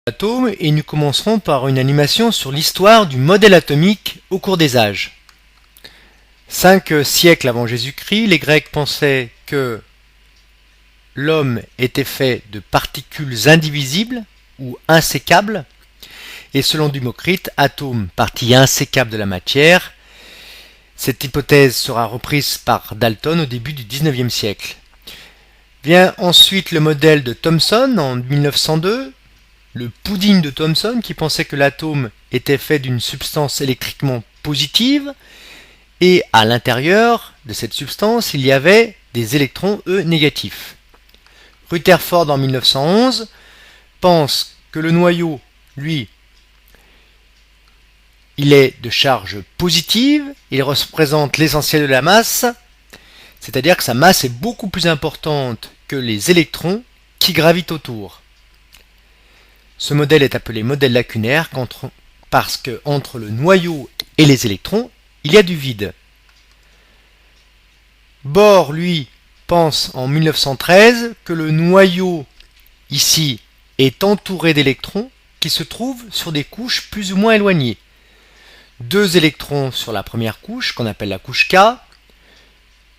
Atomes et nous commencerons par une animation sur l'histoire du modèle atomique au cours des âges. 5 siècles avant Jésus-Christ, les Grecs pensaient que l'homme était fait de particules indivisibles ou insécables, et selon Démocrite, atome, partie insécable de la matière. Cette hypothèse sera reprise par Dalton au début du XIXe siècle. Vient ensuite le modèle de Thomson en 1902, le pudding de Thomson qui pensait que l'atome était fait d'une substance électriquement positive et à l'intérieur de cette substance il y avait des électrons eux négatifs. Rutherford en 1911 pense que le noyau, lui, il est de charge positive, il représente l'essentiel de la masse, c'est-à-dire que sa masse est beaucoup plus importante que les électrons qui gravitent autour. Ce modèle est appelé modèle lacunaire parce que entre le noyau et les électrons, il y a du vide. Bohr, lui, pense en 1913 que le noyau, ici, est entouré d'électrons qui se trouvent sur des couches plus ou moins éloignées. 2 électrons sur la première couche, qu'on appelle la couche K,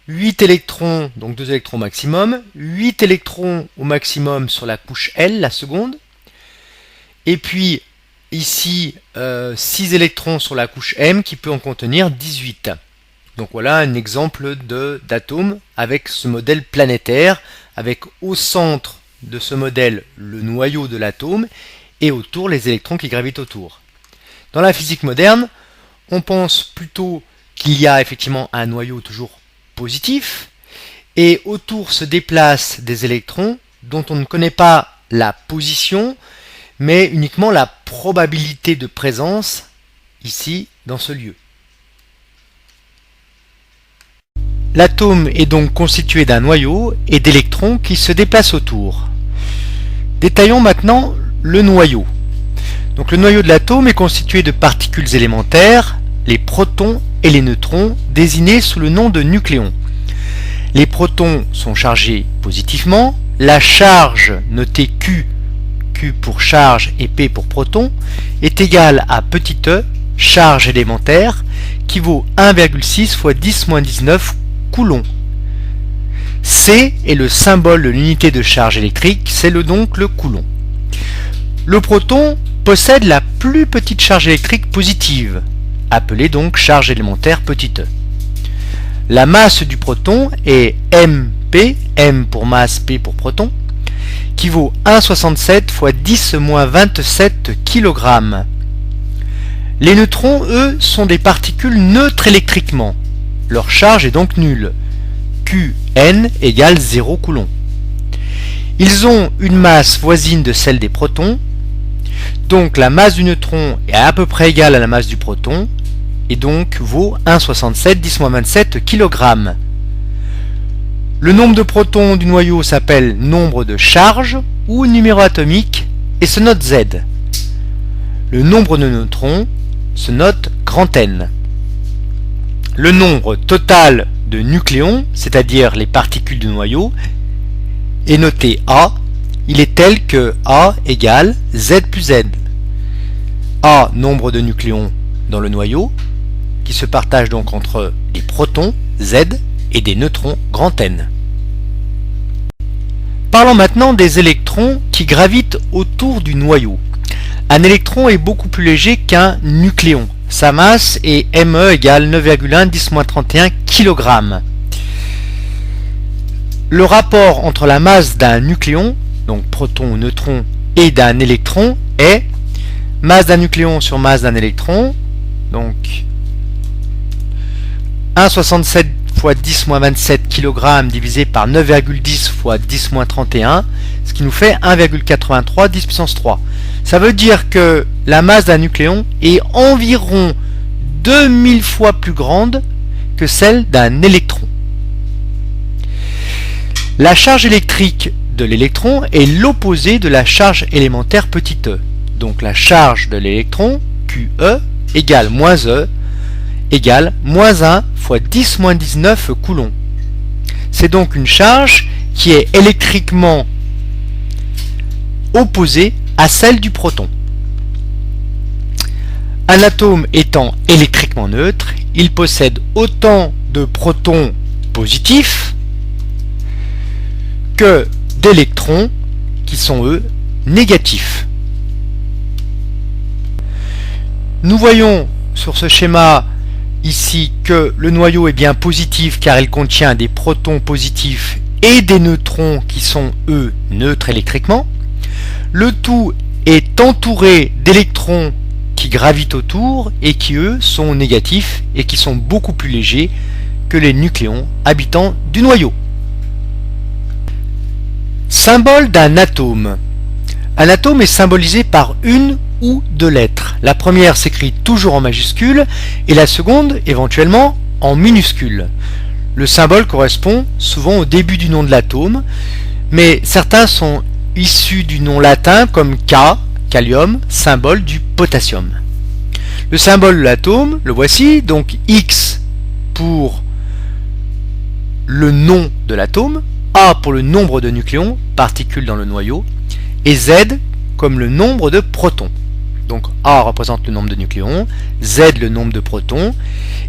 8 électrons, donc 2 électrons maximum, 8 électrons au maximum sur la couche L, la seconde, et puis ici 6 électrons sur la couche M qui peut en contenir 18. Donc voilà un exemple d'atome avec ce modèle planétaire, avec au centre de ce modèle le noyau de l'atome et autour les électrons qui gravitent autour. Dans la physique moderne, on pense plutôt qu'il y a effectivement un noyau toujours positif et autour se déplacent des électrons dont on ne connaît pas la position mais uniquement la probabilité de présence ici dans ce lieu. L'atome est donc constitué d'un noyau et d'électrons qui se déplacent autour. Détaillons maintenant le noyau. Donc le noyau de l'atome est constitué de particules élémentaires, les protons et les neutrons, désignés sous le nom de nucléons. Les protons sont chargés positivement, la charge notée Q pour charge et P pour proton, est égale à petit e, charge élémentaire, qui vaut 1,6 fois 10-19 coulombs. C est le symbole de l'unité de charge électrique, c'est donc le coulomb. Le proton possède la plus petite charge électrique positive, appelée donc charge élémentaire petit e. La masse du proton est MP, M pour masse, P pour proton, qui vaut 1,67 fois 10-27 kg. Les neutrons, eux, sont des particules neutres électriquement. Leur charge est donc nulle. Qn égale 0 coulomb. Ils ont une masse voisine de celle des protons, donc la masse du neutron est à peu près égale à la masse du proton, et donc vaut 1,67 10-27 kg. Le nombre de protons du noyau s'appelle nombre de charge ou numéro atomique et se note Z. Le nombre de neutrons se note grand N. Le nombre total de nucléons, c'est-à-dire les particules du noyau, est noté A. Il est tel que A égale Z plus Z. A, nombre de nucléons dans le noyau, qui se partage donc entre les protons, Z, et des neutrons, grand N. Parlons maintenant des électrons qui gravitent autour du noyau. Un électron est beaucoup plus léger qu'un nucléon. Sa masse est Me égale 9,1 10-31 kg. Le rapport entre la masse d'un nucléon, donc proton ou neutron, et d'un électron est masse d'un nucléon sur masse d'un électron, donc 1,67 fois 10-27 kg divisé par 9,10 fois 10-31, ce qui nous fait 1,83 10 puissance 3. Ça veut dire que la masse d'un nucléon est environ 2000 fois plus grande que celle d'un électron. La charge électrique de l'électron est l'opposé de la charge élémentaire petit e. Donc la charge de l'électron, QE, égale moins E, égale moins 1 fois 10-19 coulombs. C'est donc une charge qui est électriquement opposée à celle du proton. Un atome étant électriquement neutre, il possède autant de protons positifs que d'électrons qui sont eux négatifs. Nous voyons sur ce schéma ici que le noyau est bien positif car il contient des protons positifs et des neutrons qui sont eux neutres électriquement. Le tout est entouré d'électrons qui gravitent autour et qui eux sont négatifs et qui sont beaucoup plus légers que les nucléons habitants du noyau. Symbole d'un atome. Un atome est symbolisé par une ou deux lettres. La première s'écrit toujours en majuscule et la seconde éventuellement en minuscule. Le symbole correspond souvent au début du nom de l'atome, mais certains sont issus du nom latin comme K, Kalium, symbole du potassium. Le symbole de l'atome, le voici, donc X pour le nom de l'atome, A pour le nombre de nucléons, particules dans le noyau, et Z comme le nombre de protons. Donc A représente le nombre de nucléons, Z le nombre de protons,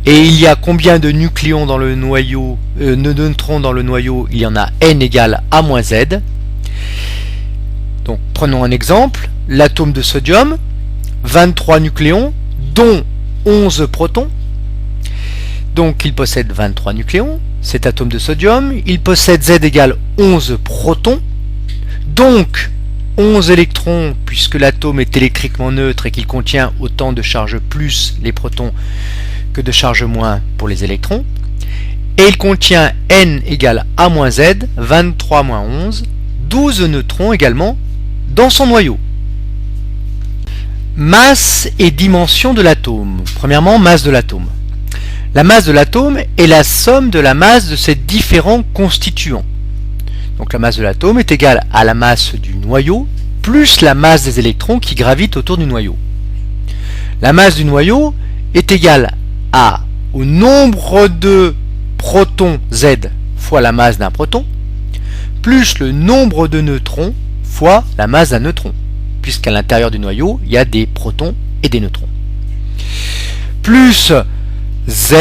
et il y a combien de nucléons dans le noyau, de neutrons dans le noyau? Il y en a N égale A moins Z. Donc prenons un exemple, l'atome de sodium, 23 nucléons, dont 11 protons. Donc il possède 23 nucléons, cet atome de sodium, il possède Z égale 11 protons, donc 11 électrons puisque l'atome est électriquement neutre et qu'il contient autant de charge plus les protons que de charge moins pour les électrons. Et il contient N égale A moins Z, 23 moins 11, 12 neutrons également dans son noyau. Masse et dimension de l'atome. Premièrement, masse de l'atome. La masse de l'atome est la somme de la masse de ses différents constituants. Donc la masse de l'atome est égale à la masse du noyau plus la masse des électrons qui gravitent autour du noyau. La masse du noyau est égale au nombre de protons Z fois la masse d'un proton plus le nombre de neutrons fois la masse d'un neutron, puisqu'à l'intérieur du noyau, il y a des protons et des neutrons. Plus Z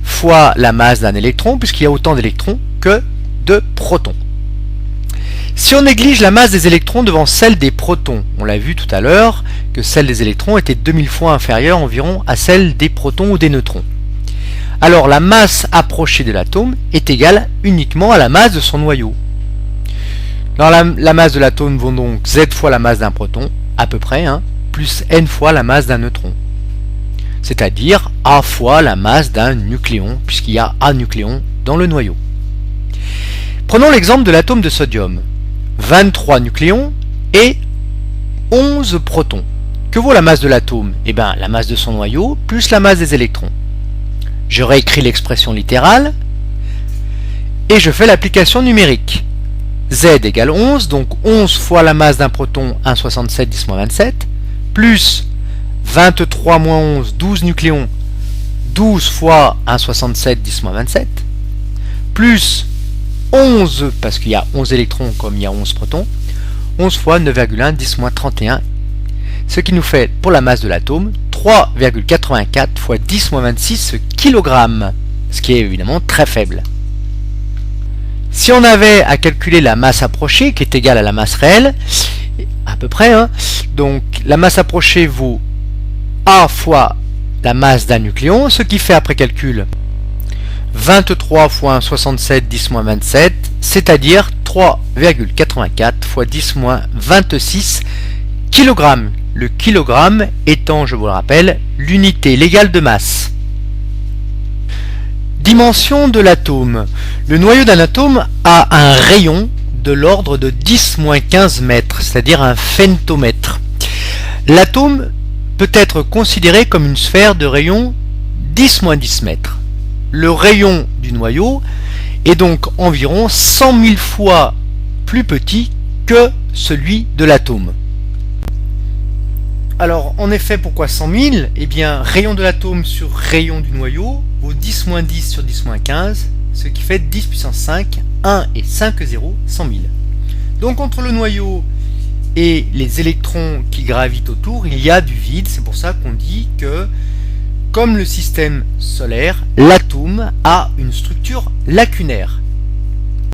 fois la masse d'un électron, puisqu'il y a autant d'électrons que de protons. Si on néglige la masse des électrons devant celle des protons, on l'a vu tout à l'heure que celle des électrons était 2000 fois inférieure environ à celle des protons ou des neutrons. Alors la masse approchée de l'atome est égale uniquement à la masse de son noyau. Alors la masse de l'atome vaut donc Z fois la masse d'un proton, à peu près, plus N fois la masse d'un neutron. C'est-à-dire A fois la masse d'un nucléon, puisqu'il y a A nucléons dans le noyau. Prenons l'exemple de l'atome de sodium. 23 nucléons et 11 protons. Que vaut la masse de l'atome? Eh bien, la masse de son noyau plus la masse des électrons. Je réécris l'expression littérale et je fais l'application numérique. Z égale 11, donc 11 fois la masse d'un proton, 1,67 10-27, plus 23 moins 11, 12 nucléons, 12 fois 1,67 10-27, plus 11, parce qu'il y a 11 électrons comme il y a 11 protons, 11 fois 9,1 10-31, ce qui nous fait pour la masse de l'atome 3,84 fois 10-26 kg, ce qui est évidemment très faible. Si on avait à calculer la masse approchée, qui est égale à la masse réelle, à peu près, donc la masse approchée vaut A fois la masse d'un nucléon, ce qui fait après calcul 23 fois 1,67 10-27, c'est-à-dire 3,84 fois 10-26 kg. Le kilogramme étant, je vous le rappelle, l'unité légale de masse. Dimension de l'atome. Le noyau d'un atome a un rayon de l'ordre de 10-15 mètres, c'est-à-dire un femtomètre. L'atome peut être considéré comme une sphère de rayon 10-10 mètres. Le rayon du noyau est donc environ 100 000 fois plus petit que celui de l'atome. Alors, en effet, pourquoi 100 000? Eh bien, rayon de l'atome sur rayon du noyau vaut 10-10 sur 10-15, ce qui fait 10 puissance 5, 1 et 5 0, 100 000. Donc, entre le noyau et les électrons qui gravitent autour, il y a du vide. C'est pour ça qu'on dit que, comme le système solaire, l'atome a une structure lacunaire.